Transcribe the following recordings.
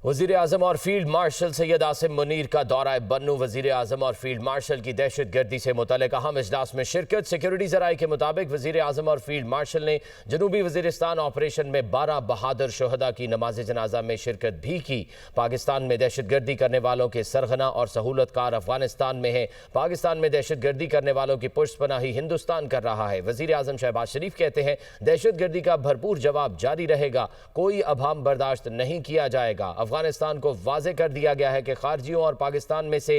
वज़ीर आज़म और field marshal Syed Asim Munir का दौरा बन्नू। वज़ीर आज़म और फील्ड मार्शल की दहशत गर्दी से मुतल्लिक़ अहम इजलास में शिरकत। सिक्योरिटी ज़राए के मुताबिक वज़ीर आज़म और फील्ड मार्शल ने जनूबी वज़ीरिस्तान ऑपरेशन में 12 बहादुर शहदा की नमाज जनाजा में शिरकत भी की। पाकिस्तान में दहशत गर्दी करने वालों के सरगना और सहूलतकार अफगानिस्तान में है। पाकिस्तान में दहशत गर्दी करने वालों की पुष्टपनाही हिंदुस्तान कर रहा है। वज़ीर आज़म शहबाज शरीफ कहते हैं, दहशत गर्दी का भरपूर जवाब जारी रहेगा, कोई अभाम बर्दाश्त नहीं किया जाएगा। अफगानिस्तान को वाज़े कर दिया गया है कि खारजियों और पाकिस्तान में से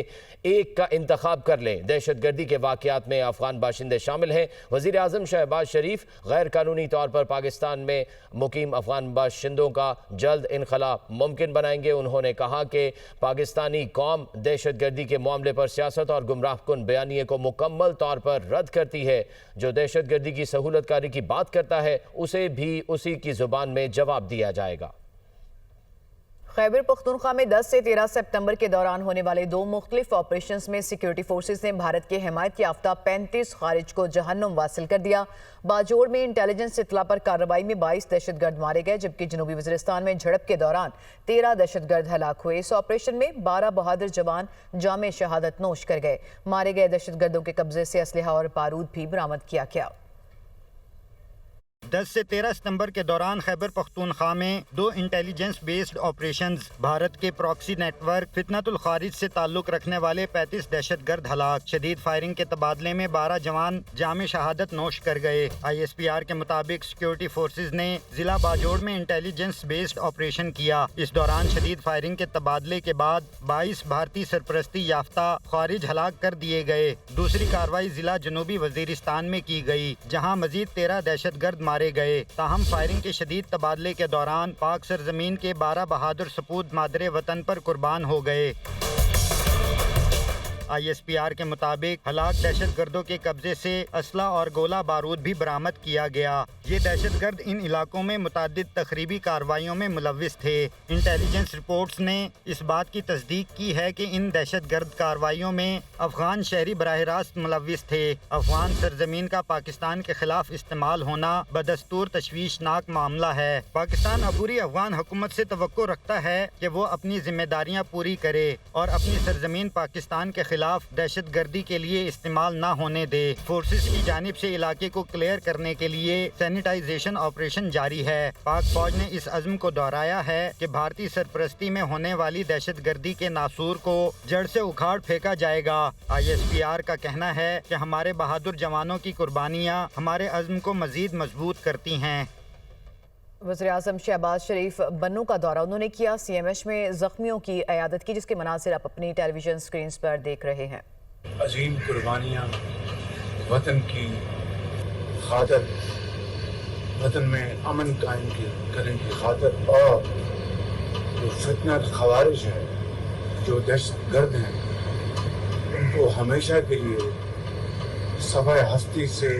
एक का इंतखाब कर लें। दहशत गर्दी के वाक़यात में अफगान बाशिंदे शामिल हैं। वज़ीर आज़म शहबाज शरीफ गैर कानूनी तौर पर पाकिस्तान में मुकीम अफगान बाशिंदों का जल्द इनखला मुमकिन बनाएंगे। उन्होंने कहा कि पाकिस्तानी कौम दहशत गर्दी के मामले पर सियासत और गुमराहकुन बयानिए को मुकम्मल तौर पर रद्द करती है। जो दहशत गर्दी की सहूलतकारी की बात करता है उसे भी उसी की ज़ुबान में जवाब दिया जाएगा। खैबर पख्तूनख्वा में 10 से 13 सितंबर के दौरान होने वाले 2 मुख्तलिफ ऑपरेशंस में सिक्योरिटी फोर्सेस ने भारत के हिमायत याफ्ता 35 खारिज को जहन्नुम वासिल कर दिया। बाजोड़ में इंटेलिजेंस इत्तला पर कार्रवाई में 22 दहशतगर्द मारे गए, जबकि जनूबी वज़ीरिस्तान में झड़प के दौरान 13 दहशतगर्द हलाक हुए। इस ऑपरेशन में 12 बहादुर जवान जामे शहादत नोश कर गए। मारे गए दहशतगर्दों के कब्जे से असलहा और बारूद भी बरामद किया गया। 10 से 13 सितंबर के दौरान खैबर पख्तूनख्वा में 2 इंटेलिजेंस बेस्ड ऑपरेशंस, भारत के प्रॉक्सी नेटवर्क फितनतुल खारिज से ताल्लुक रखने वाले 35 दहशतगर्द हलाक। शदीद फायरिंग के तबादले में 12 जवान जामे शहादत नोश कर गए। ISPR के मुताबिक सिक्योरिटी फोर्सेज ने जिला बाजोड़ में इंटेलिजेंस बेस्ड ऑपरेशन किया। इस दौरान शदीद फायरिंग के तबादले के बाद 22 भारतीय सरपरस्ती याफ्ता खारिज हलाक कर दिए गए। दूसरी कार्रवाई जिला जनूबी वजीरिस्तान में की गई, जहाँ मजीद 13 दहशतगर्द मारे गए। ताहम फायरिंग के शदीद तबादले के दौरान पाक सरजमीन के 12 बहादुर सपूत मादरे वतन पर कुर्बान हो गए। ISPR के मुताबिक हलाक दहशतगर्दों के कब्जे से असला और गोला बारूद भी बरामद किया गया। ये दहशतगर्द इन इलाकों में मुतादिद तखरीबी कार्रवाइयों में मुलव्विस थे। इंटेलिजेंस रिपोर्ट्स ने इस बात की तस्दीक की है कि इन दहशतगर्द कार्रवाइयों में अफगान शहरी बराह रास्त मुलव्विस थे। अफगान सरजमीन का पाकिस्तान के खिलाफ इस्तेमाल होना बदस्तूर तशवीशनाक मामला है। पाकिस्तान अबूरी अफगान हुकूमत से तवक्को रखता है कि वो अपनी जिम्मेदारियाँ पूरी करे और अपनी सरजमीन पाकिस्तान के खिलाफ दहशत गर्दी के लिए इस्तेमाल न होने दे। फोर्सेस की जानिब से इलाके को क्लियर करने के लिए सैनिटाइजेशन ऑपरेशन जारी है। पाक फौज ने इस अज़्म को दोहराया है कि भारतीय सरपरस्ती में होने वाली दहशत गर्दी के नासूर को जड़ से उखाड़ फेंका जाएगा। ISPR का कहना है कि हमारे बहादुर जवानों की कुर्बानियाँ हमारे अज़्म को मजीद मजबूत करती हैं। वज़ीर आज़म शहबाज शरीफ बन्नू का दौरा उन्होंने किया। CMH में जख्मियों की अयादत की, जिसके मनासिर आप अपनी टेलीविजन स्क्रीन पर देख रहे हैं। अजीम कुर्बानियाँ वतन की खातिर, वतन में अमन कायम करने की खातिर, और जो फितना खवारिज है, जो दहशत गर्द हैं, उनको हमेशा के लिए सफ़ाए हस्ती से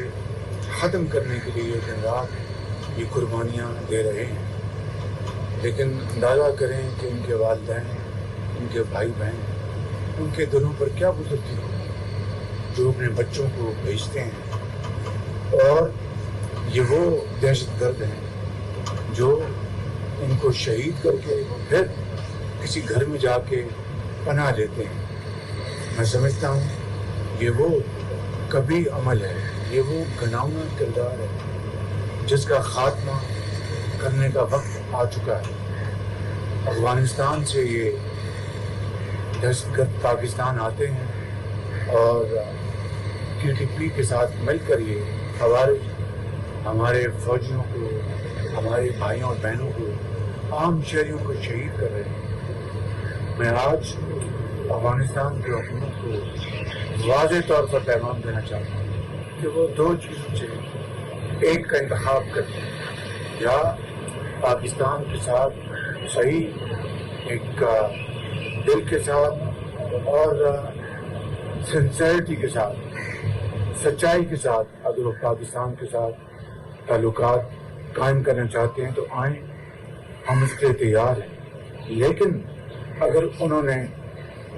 ख़त्म करने के लिए दिन रात ये कुर्बानियाँ दे रहे हैं। लेकिन अंदाज़ा करें कि उनके वालिदैन, उनके भाई बहन, उनके दिलों पर क्या गुजरती हो, जो अपने बच्चों को भेजते हैं। और ये वो दहशतगर्द हैं जो इनको शहीद करके फिर किसी घर में जाके पनाह देते हैं। मैं समझता हूँ ये वो कभी अमल है, ये वो घिनौना किरदार है जिसका खात्मा करने का वक्त आ चुका है। अफगानिस्तान से ये दहशतगर्द पाकिस्तान आते हैं और TTP के साथ मिलकर ये खवारिज हमारे फौजियों को, हमारे भाइयों और बहनों को, आम शहरियों को शहीद कर रहे हैं। मैं आज अफगानिस्तान की हुकूमत को वाज़े तौर पर पैगाम देना चाहता हूँ कि वो 2 चीज़ों से एक का इंतखाब करते हैं, या पाकिस्तान के साथ सही एक दिल के साथ और सिंसेरिटी के साथ, सच्चाई के साथ अगर वो पाकिस्तान के साथ ताल्लुकात कायम करना चाहते हैं तो आएँ, हम उसके लिए तैयार हैं। लेकिन अगर उन्होंने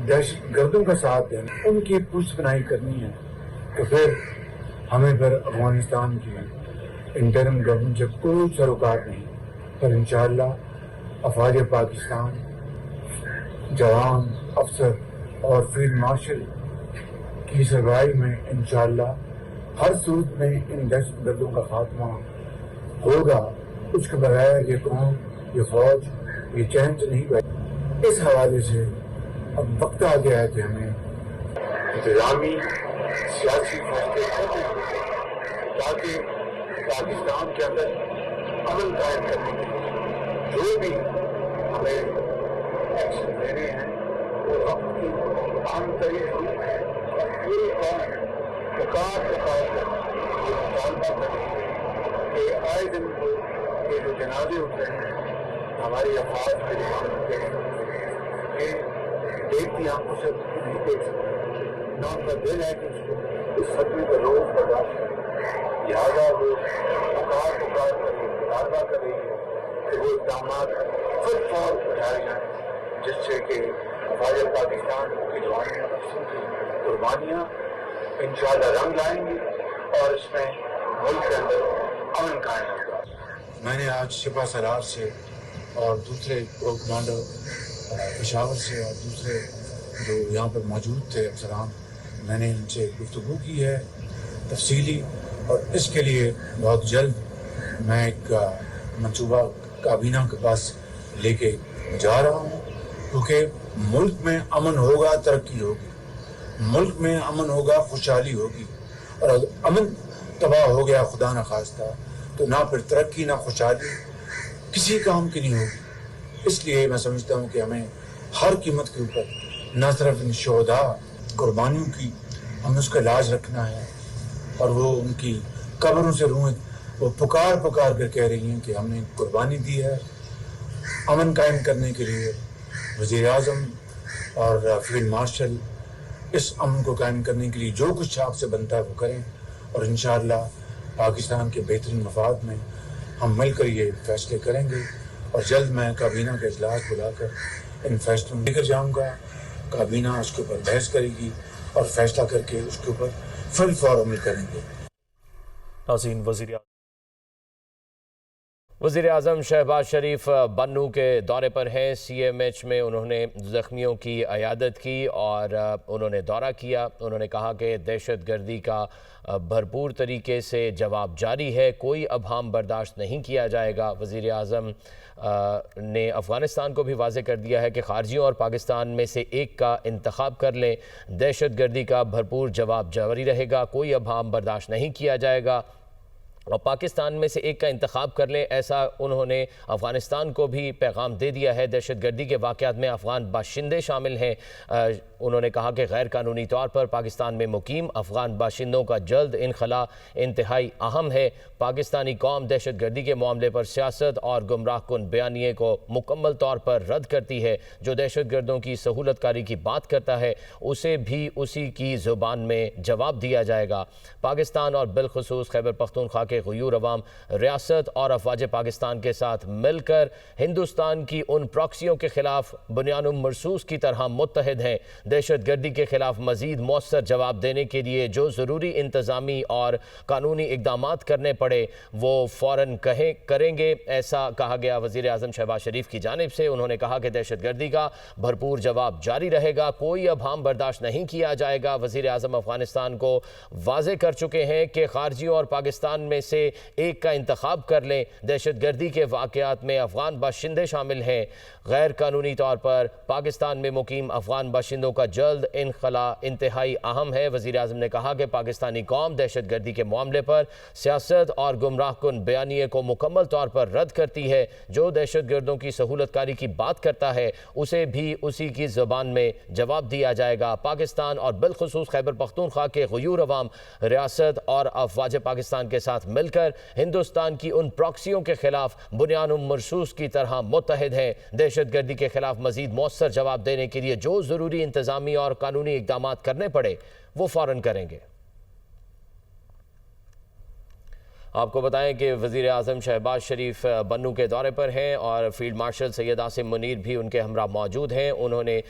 दहशतगर्दों का साथ देना, उनकी पुष्टपनाही करनी है, तो फिर हमें फिर अफगानिस्तान की इंटरिम गवर्नमेंट से कोई सरोकार नहीं। पर इंशाअल्लाह अफवाज पाकिस्तान जवान अफसर और फील्ड मार्शल की सरबराही में इंशाअल्लाह हर सूरत में इन दहशतगर्दों का खात्मा होगा। उसके बगैर ये कौम, ये फौज, ये चैन से नहीं बैठी। इस हवाले से अब वक्त आ गया है कि हमें इंतजामी सियासी फैसले करने होंगे ताकि पाकिस्तान के अंदर अमन कायम करने के लिए जो भी हमें एक्शन लेने हैं वो वक्त की आमतरीन रूप है और पूरी कौम पुकार कर ये मुतालबा कर रही है कि आए दिन को ये जो जनाजे उठ रहे हैं हमारी अफवाज के जवानों के ये देखती आंखों से नहीं देख सकते, न उनका दिल है कि उसको इस खतरे का रोज बर्दाश्त करें। लिहाजा वो पुकार कर रही है, मुतालबा कर रही है कि वो इक़दाम खुद फौर उठाए जाएँ जिससे कि अफवाज पाकिस्तान के जवानों अफसरों की कुर्बानियाँ इंशाअल्लाह रंग लाएंगी और इसमें मुल्क के अंदर अमन कायम होगा। मैंने आज शिपा सलार से और दूसरे प्रो कमांडर पेशावर से और दूसरे जो यहाँ पर मौजूद थे अफसरान, मैंने इनसे गुफ्तगू की है तफसीली, और इसके लिए बहुत जल्द मैं एक मंसूबा काबीना के पास लेके जा रहा हूँ, क्योंकि मुल्क में अमन होगा तरक्की होगी, मुल्क में अमन होगा खुशहाली होगी, और अगर अमन तबाह हो गया खुदा न खास्ता तो ना फिर तरक्की ना खुशहाली किसी काम की नहीं होगी। इसलिए मैं समझता हूँ कि हमें हर कीमत के ऊपर न सिर्फ इन शोहदा कुर्बानियों की हमें उसका लाज रखना है, और वो उनकी कब्रों से रूहें वो पुकार कर कह रही हैं कि हमने कुर्बानी दी है अमन कायम करने के लिए। वज़ीर आज़म और फील्ड मार्शल इस अमन को कायम करने के लिए जो कुछ आपसे बनता है वो करें, और इंशाअल्लाह पाकिस्तान के बेहतरीन मफाद में हम मिलकर ये फैसले करेंगे। और जल्द मैं काबीना का इजलास बुलाकर इन फैसलों लेकर जाऊँगा, काबीना उसके ऊपर बहस करेगी और फैसला करके उसके ऊपर फिल फौर अमल करेंगे। नाज़रीन, वज़ीर आज़म शहबाज शरीफ बन्नू के दौरे पर हैं। CMH में उन्होंने ज़ख्मियों की अयादत की और उन्होंने दौरा किया। उन्होंने कहा कि दहशत गर्दी का भरपूर तरीके से जवाब जारी है, कोई अब हम बर्दाश्त नहीं किया जाएगा। वज़ीर आज़म ने अफ़गानिस्तान को भी वाज़ेह कर दिया है कि खारजियों और पाकिस्तान में से एक का इंतखाब कर लें, दहशत गर्दी का भरपूर जवाब जारी रहेगा, कोई अब हम बर्दाश्त नहीं किया जाएगा और पाकिस्तान में से एक का इंतखाब कर लें, ऐसा उन्होंने अफ़गानिस्तान को भी पैगाम दे दिया है। दहशत गर्दी के वाक़यात में अफ़गान बाशिंदे शामिल हैं। उन्होंने कहा कि गैर कानूनी तौर पर पाकिस्तान में मुकीम अफ़गान बाशिंदों का जल्द इनखला इंतहाई अहम है। पाकिस्तानी कौम दहशत गर्दी के मामले पर सियासत और गुमराह कुन बयानिए को मुकम्मल तौर पर रद्द करती है। जो दहशत गर्दों की सहूलत कारी की बात करता है उसे भी उसी की ज़ुबान में जवाब दिया जाएगा। पाकिस्तान और बिलखुसूस खैबर पख्तूनख्वा के गयूर अवाम रियासत और अफवाज पाकिस्तान के साथ मिलकर हिंदुस्तान की उन प्रॉक्सियों के खिलाफ बुनियानुम मरसूस की तरह मुत्तहिद हैं। दहशत गर्दी के खिलाफ मजीद मौसर जवाब देने के लिए जो ज़रूरी इंतज़ामी और कानूनी इकदामात करने पड़े वो फ़ौरन करेंगे, ऐसा कहा गया वज़ीर आज़म शहबाज शरीफ की जानिब से। उन्होंने कहा कि दहशत गर्दी का भरपूर जवाब जारी रहेगा, कोई अब हम बर्दाश्त नहीं किया जाएगा। वज़ीर आज़म अफ़गानिस्तान को वाज़ेह कर चुके हैं कि खारजियों और पाकिस्तान में से एक का इंतखाब कर लें। दहशत गर्दी के वाक़यात में अफ़गान बाशिंदे शामिल हैं। गैर कानूनी तौर पर पाकिस्तान में मुकीम अफ़गान बाशिंदों का जल्द इनखला इंतहाई अहम है। वज़ीर आज़म ने कहा कि पाकिस्तानी कौम दहशत गर्दी के मामले पर सियासत और गुमराह कुन बयानिए को मुकम्मल तौर पर रद्द करती है। जो दहशत गर्दों की सहूलत कारी की बात करता है उसे भी उसी की ज़बान में जवाब दिया जाएगा। पाकिस्तान और बिलखुसूस खैबर पख्तूनख्वा के गयूर अवाम रियासत और अफवाज पाकिस्तान के साथ मिलकर हिंदुस्तान की उन प्रॉक्सियों के खिलाफ बुनियानुम मरसूस की तरह मुत्तहिद हैं। दहशत गर्दी के खिलाफ मजीद मौसर जवाब देने के लिए जो ज़रूरी इंतज़ामी और कानूनी इकदामात करने पड़े वो फ़ौरन करेंगे। آپ کو بتائیں کہ وزیر اعظم شہباز شریف بنو کے دورے پر ہیں اور فیلڈ مارشل سید عاصم منیر بھی ان کے ہمراہ موجود ہیں۔ انہوں نے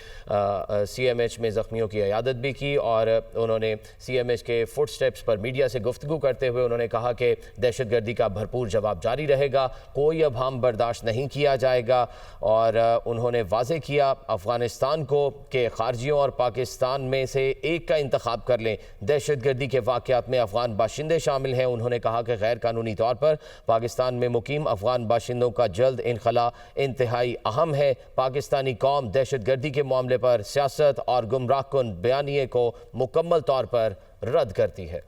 سی ایم ایچ میں زخمیوں کی عیادت بھی کی اور انہوں نے سی ایم ایچ کے فٹ سٹیپس پر میڈیا سے گفتگو کرتے ہوئے انہوں نے کہا کہ دہشت گردی کا بھرپور جواب جاری رہے گا، کوئی اب ہم برداشت نہیں کیا جائے گا، اور انہوں نے واضح کیا افغانستان کو کہ خارجیوں اور پاکستان میں سے ایک کا انتخاب کر لیں۔ دہشت گردی کے واقعات میں افغان باشندے شامل ہیں۔ انہوں نے کہا کہ غیر قانونی طور پر پاکستان میں مقیم افغان باشندوں کا جلد انخلا انتہائی اہم ہے۔ پاکستانی قوم دہشت گردی کے معاملے پر سیاست اور گمراہ کن بیانیے کو مکمل طور پر رد کرتی ہے۔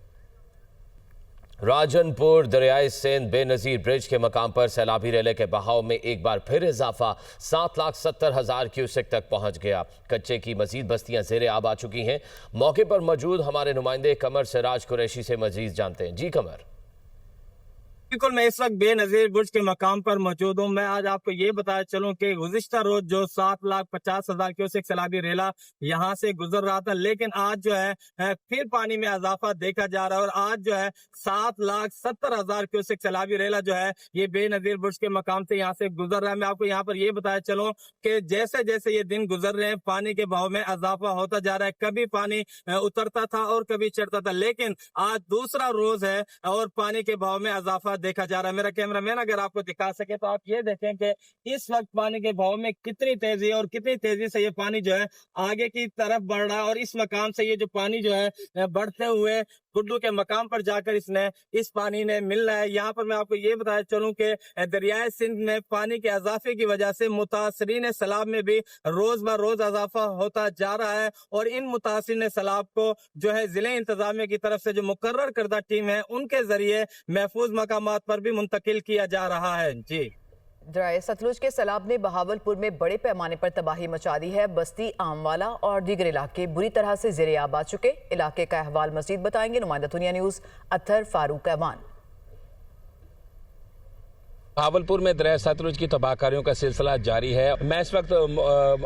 راجن پور دریائے سندھ بے نظیر برج کے مقام پر سیلابی ریلے کے بہاؤ میں ایک بار پھر اضافہ 7,70,000 کیوسک تک پہنچ گیا۔ کچے کی مزید بستیاں زیر آب آ چکی ہیں۔ موقع پر موجود ہمارے نمائندے قمر سراج قریشی سے مزید جانتے ہیں۔ جی قمر۔ بالکل، میں اس وقت بے نظیر برج کے مقام پر موجود ہوں۔ میں آج آپ کو یہ بتایا چلوں کہ گزشتہ روز جو 7,50,000 کیوسک سیلابی ریلا یہاں سے گزر رہا تھا، لیکن آج جو ہے پھر پانی میں اضافہ دیکھا جا رہا ہے اور آج جو ہے 7,70,000 کیوسک سیلابی ریلا جو ہے یہ بے نظیر برج کے مقام سے یہاں سے گزر رہا ہے۔ میں آپ کو یہاں پر یہ بتایا چلوں کہ جیسے جیسے یہ دن گزر رہے ہیں پانی کے بہاؤ میں اضافہ ہوتا جا رہا ہے۔ کبھی پانی اترتا تھا اور کبھی چڑھتا تھا، لیکن آج دوسرا روز ہے اور پانی کے بہاؤ میں اضافہ دیکھا جا رہا ہے۔ میرا کیمرہ مین اگر آپ کو دکھا سکے تو آپ یہ دیکھیں کہ اس وقت پانی کے بہاؤ میں کتنی تیزی ہے اور کتنی تیزی سے یہ پانی جو ہے آگے کی طرف بڑھ رہا ہے، اور اس مقام سے یہ جو پانی جو ہے بڑھتے ہوئے گڈو کے مقام پر جا کر اس پانی نے ملنا ہے۔ یہاں پر میں آپ کو یہ بتایا چلوں کہ دریائے سندھ میں پانی کے اضافے کی وجہ سے متاثرین سیلاب میں بھی روز بہ روز اضافہ ہوتا جا رہا ہے، اور ان متاثرین سیلاب کو جو ہے ضلع انتظامیہ کی طرف سے جو مقرر کردہ ٹیم ہے ان کے ذریعے محفوظ مقامات پر بھی منتقل کیا جا رہا ہے۔ جی، دریائے ستلج کے سیلاب نے بہاولپور میں بڑے پیمانے پر تباہی مچا دی ہے۔ بستی آموالا اور دیگر علاقے بری طرح سے زیر آب آ چکے۔ علاقے کا احوال مزید بتائیں گے نمائندہ دنیا نیوز اطہر فاروق ایوان۔ بہاولپور میں دریائے ستلج کی تباہ کاریوں کا سلسلہ جاری ہے۔ میں اس وقت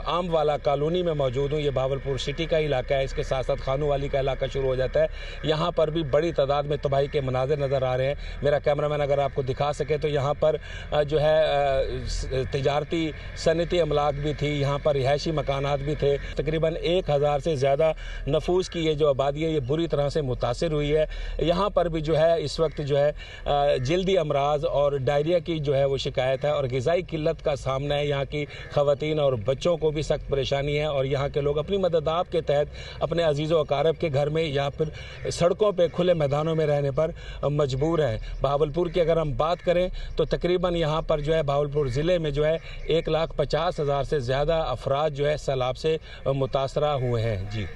عام والا کالونی میں موجود ہوں۔ یہ بہاولپور سٹی کا علاقہ ہے، اس کے ساتھ ساتھ خانو والی کا علاقہ شروع ہو جاتا ہے۔ یہاں پر بھی بڑی تعداد میں تباہی کے مناظر نظر آ رہے ہیں۔ میرا کیمرہ مین اگر آپ کو دکھا سکے تو یہاں پر جو ہے تجارتی صنعتی املاک بھی تھی، یہاں پر رہائشی مکانات بھی تھے۔ تقریباً 1,000 سے زیادہ نفوس کی یہ جو آبادی ہے یہ بری طرح سے متاثر ہوئی ہے۔ یہاں پر بھی جو ہے اس وقت جو ہے جلدی امراض اور ڈائریا کی جو ہے وہ شکایت ہے، اور غذائی قلت کا سامنا ہے۔ یہاں کی خواتین اور بچوں کو بھی سخت پریشانی ہے، اور یہاں کے لوگ اپنی مدد آپ کے تحت اپنے عزیز و اقارب کے گھر میں یا پھر سڑکوں پہ کھلے میدانوں میں رہنے پر مجبور ہیں۔ بہاولپور کی اگر ہم بات کریں تو تقریباً یہاں پر جو ہے بہاولپور ضلع میں جو ہے 1,50,000 سے زیادہ افراد جو ہے سیلاب سے متاثرہ ہوئے ہیں۔ جی،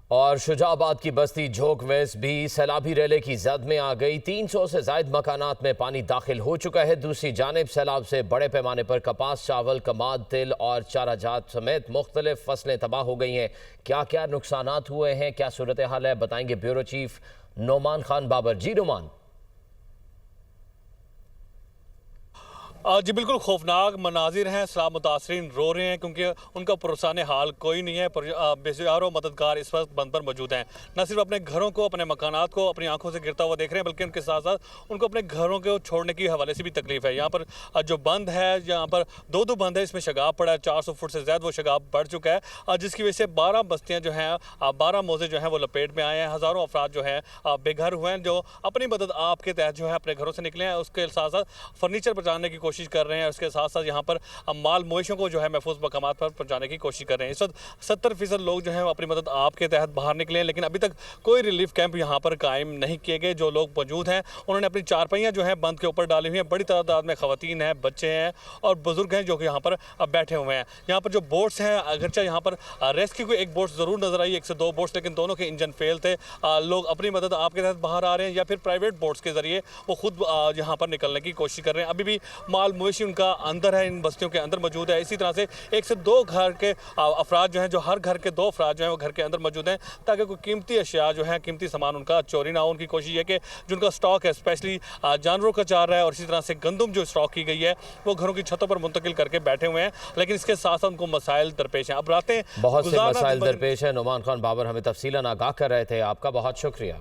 اور شجاع آباد کی بستی جھوک ویس بھی سیلابی ریلے کی زد میں آ گئی۔ 300 سے زائد مکانات میں پانی داخل ہو چکا ہے۔ دوسری جانب سیلاب سے بڑے پیمانے پر کپاس، چاول، کماد، تل اور چارہ جات سمیت مختلف فصلیں تباہ ہو گئی ہیں۔ کیا کیا نقصانات ہوئے ہیں، کیا صورتحال ہے، بتائیں گے بیورو چیف نعمان خان بابر۔ جی نعمان۔ جی بالکل خوفناک مناظر ہیں۔ سیلاب متاثرین رو رہے ہیں کیونکہ ان کا پرسان حال کوئی نہیں ہے۔ بسیاروں مددگار اس وقت بند پر موجود ہیں، نہ صرف اپنے گھروں کو، اپنے مکانات کو اپنی آنکھوں سے گرتا ہوا دیکھ رہے ہیں، بلکہ ان کے ساتھ ساتھ ان کو اپنے گھروں کو چھوڑنے کی حوالے سے بھی تکلیف ہے۔ یہاں پر جو بند ہے، یہاں پر دو بند ہے، اس میں شگاف پڑا ہے، 400 فٹ سے زیادہ وہ شگاف بڑھ چکا ہے، جس کی وجہ سے 12 بستیاں جو ہیں، 12 موزے جو ہیں وہ لپیٹ میں آئے ہیں۔ ہزاروں افراد جو ہیں بے گھر ہوئے ہیں، جو اپنی مدد آپ کے تحت جو ہے اپنے گھروں سے نکلے ہیں، اس کے ساتھ ساتھ فرنیچر بچانے کی کوشش کر رہے ہیں، اس کے ساتھ ساتھ یہاں پر مال مویشوں کو جو ہے محفوظ مقامات پر پہنچانے کی کوشش کر رہے ہیں۔ اس وقت 70% لوگ جو ہیں اپنی مدد آپ کے تحت باہر نکلے ہیں، لیکن ابھی تک کوئی ریلیف کیمپ یہاں پر قائم نہیں کیے گئے۔ جو لوگ موجود ہیں انہوں نے اپنی چارپائیاں جو ہیں بند کے اوپر ڈالی ہوئی ہیں۔ بڑی تعداد میں خواتین ہیں، بچے ہیں اور بزرگ ہیں جو کہ یہاں پر بیٹھے ہوئے ہیں۔ یہاں پر جو بوٹس ہیں، اگرچہ یہاں پر ریسکیو کی ایک بوٹ ضرور نظر آئی، 1 سے 2 بوٹس، لیکن دونوں کے انجن فیل تھے۔ لوگ اپنی مدد آپ کے تحت باہر آ رہے ہیں یا پھر پرائیویٹ بوٹس کے ذریعے وہ خود یہاں پر نکلنے کی کوشش کر رہے ہیں۔ ابھی بھی مال مویشی ان کا اندر ہے، ان بستیوں کے اندر موجود ہے۔ اسی طرح سے 1 سے 2 گھر کے افراد جو ہیں، جو ہر گھر کے 2 افراد جو ہیں وہ گھر کے اندر موجود ہیں، تاکہ کوئی قیمتی اشیاء جو ہیں، قیمتی سامان ان کا چوری نہ ہو۔ ان کی کوشش یہ کہ جو ان کا سٹاک ہے، اسپیشلی جانوروں کا چارہ ہے اور اسی طرح سے گندم جو سٹاک کی گئی ہے، وہ گھروں کی چھتوں پر منتقل کر کے بیٹھے ہوئے ہیں، لیکن اس کے ساتھ ساتھ ان کو مسائل درپیش ہیں۔ اب راتیں بہت سے مسائل درپیش ہیں۔ نعمان خان بابر ہمیں تفصیلاً آگاہ کر رہے تھے، آپ کا بہت شکریہ۔